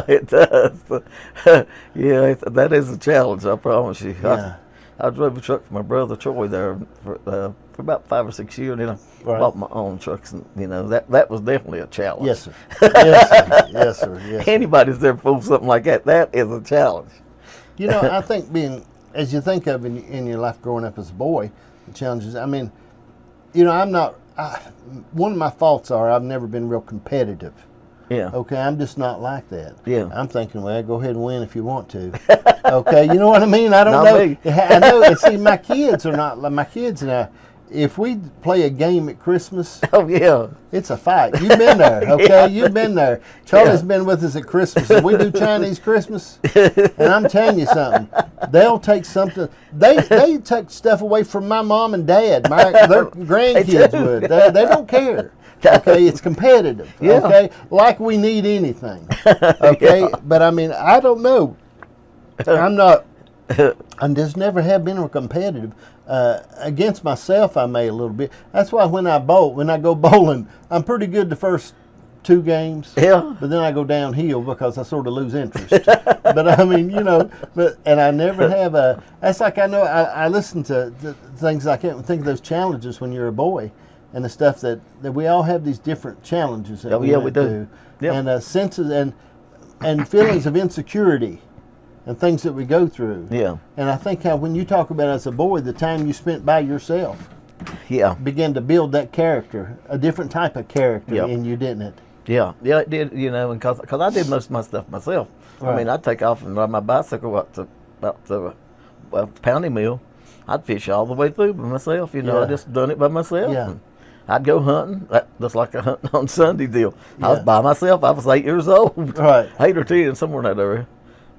Yeah, it does. Yeah, that is a challenge, I promise you. Yeah. I drove a truck for my brother Troy there for about 5 or 6 years, and then I Right. bought my own trucks, and that was definitely a challenge. Yes, sir. Yes, sir. Yes, sir. Yes, sir. Anybody's there for something like that is a challenge. You know, I think as you think of in your life growing up as a boy, the challenges, I mean, you know, one of my faults are I've never been real competitive. Yeah. Okay, I'm just not like that. Yeah. I'm thinking, well, go ahead and win if you want to. Okay, you know what I mean? I don't Not know. me. I know. And see, my kids are not like my kids now. If we play a game at Christmas, Oh yeah. it's a fight. You've been there, okay? Yeah. You've been there. Charlie's been with us at Christmas. And we do Chinese Christmas, and I'm telling you something. They'll take something. They take stuff away from my mom and dad. Their grandkids do. would. They don't care. Okay, it's competitive. Yeah. Okay, like we need anything. Okay, Yeah. but I mean, I don't know. I'm not. I just never have been real competitive. Against myself, I may a little bit. That's why when I go bowling, I'm pretty good the first 2 games. Yeah. But then I go downhill because I sort of lose interest. But I mean, you know, and I never have a. That's like I know I listen to things I can't think of those challenges when you're a boy, and the stuff that we all have these different challenges. That we went do. through. Yep. And senses and feelings of insecurity. And things that we go through. Yeah. And I think how when you talk about as a boy, the time you spent by yourself Yeah. began to build that character, a different type of character Yep. in you, didn't it? Yeah, it did, you know, and cause I did most of my stuff myself. Right. I mean, I'd take off and ride my bicycle up to Pounding Mill. I'd fish all the way through by myself, you know. Yeah. I just done it by myself. Yeah. And I'd go hunting, just like a hunting on Sunday deal. I was Yeah. by myself. I was 8 years old, Right. 8 or 10, somewhere in that area.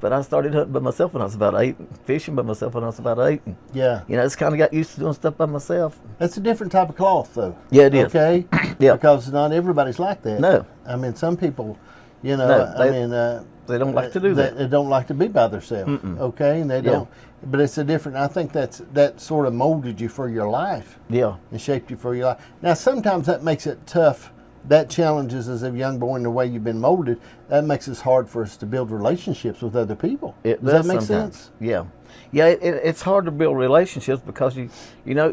But I started hunting by myself when I was about 8, fishing by myself when I was about 8. And, Yeah. you know, just kind of got used to doing stuff by myself. That's a different type of cloth, though. Yeah, it is. Okay? Yeah. Because not everybody's like that. No. I mean, some people, you know, No, they don't like to do that. They don't like to be by themselves. Mm-mm. Okay? And they Yeah. don't. But it's a different, I think that sort of molded you for your life. Yeah. And shaped you for your life. Now, sometimes that makes it tough. That challenges as a young boy in the way you've been molded. That makes it hard for us to build relationships with other people. It Does does that make sometimes. sense? Yeah, yeah. It's hard to build relationships because you know,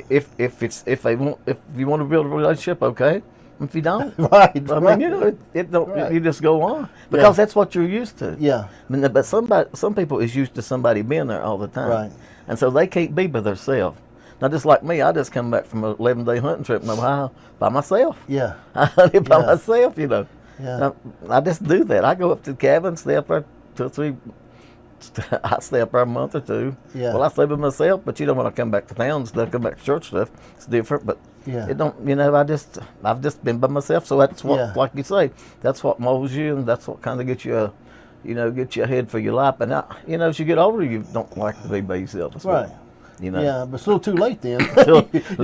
if you want to build a relationship, okay. If you don't, Right. I mean, you know, it don't. Right. You just go on because that's what you're used to. Yeah. I mean, but some people is used to somebody being there all the time, Right. and so they can't be by themselves. Now, just like me, I just come back from an 11-day hunting trip in Ohio by myself. Yeah. I hunted by Yeah. myself, you know. Yeah. I just do that. I go up to the cabin, stay up there 2 or 3. I stay up there a month or 2. Yeah. Well, I stay by myself, but you know, when I come back to town and stuff, come back to church stuff, it's different. But Yeah. it don't, you know, I've just been by myself. So that's what, Yeah. like you say, that's what molds you, and that's what kind of gets you, get you ahead for your life. And you know, as you get older, you don't like to be by yourself. That's Right. what, you know. Yeah, but it's a little too late then. A little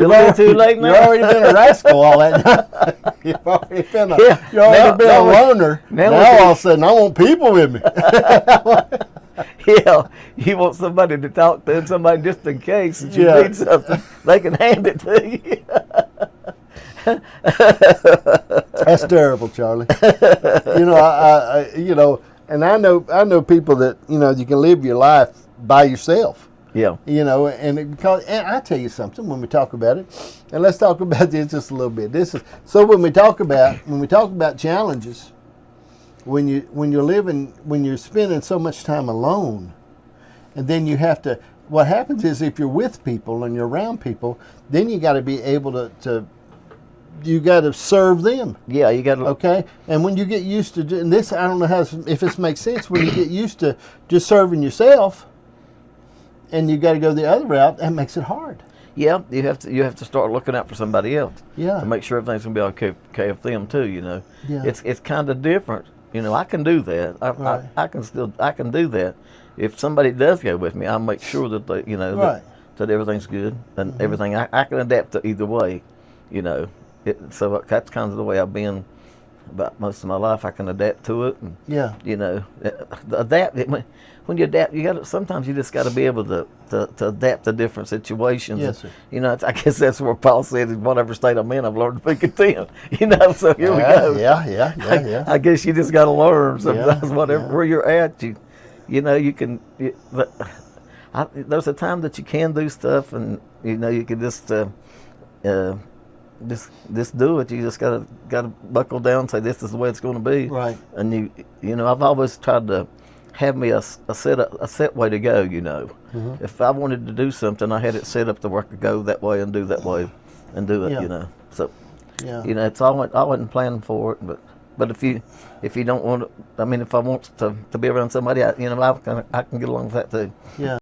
bit too late now. You've already been a rascal all that. You've already been a, Yeah. you've already Now- been now a we- loner. now Now, we all can- of a sudden, I want people with me. Yeah, you want somebody to talk to and somebody just in case that you Yeah. need something, they can hand it to you. That's terrible, Charlie. You know, and I know people that you can live your life by yourself. Yeah. Because I tell you something when we talk about it, and let's talk about this just a little bit. When we talk about challenges, when you're spending so much time alone, and then you have to. What happens is if you're with people and you're around people, then you got to be able to you got to serve them. Yeah, you got to. Okay, and when you get used to doing this, I don't know if this makes sense. When you get used to just serving yourself, and you got to go the other route, that makes it hard. Yeah, you have to start looking out for somebody else. Yeah. To make sure everything's gonna be okay with them too. You know. Yeah. It's kind of different. You know, I can do that. Right. I can do that. If somebody does go with me, I'll make sure that they, Right. that everything's good and everything. I can adapt to either way. You know. So that's kind of the way I've been about most of my life. I can adapt to it, and Yeah. you know, adapt. When you adapt, you got to. Sometimes you just got to be able to adapt to different situations. Yes, sir. You know, I guess that's where Paul said, "In whatever state I'm in, I've learned to be content." You know, so here we go. Yeah. I guess you just got to learn sometimes. Whatever yeah. where you're at, you know, you can. There's a time that you can do stuff, and you know, you can just do it. You just gotta buckle down and say this is the way it's going to be. Right. And you know, I've always tried to have me a set way to go. You know, if I wanted to do something, I had it set up to where I could go that way and do that way and do it. Yeah. You know, so Yeah. you know, I wasn't planning for it, but if you don't want to, I mean, if I want to be around somebody, I can get along with that too. Yeah.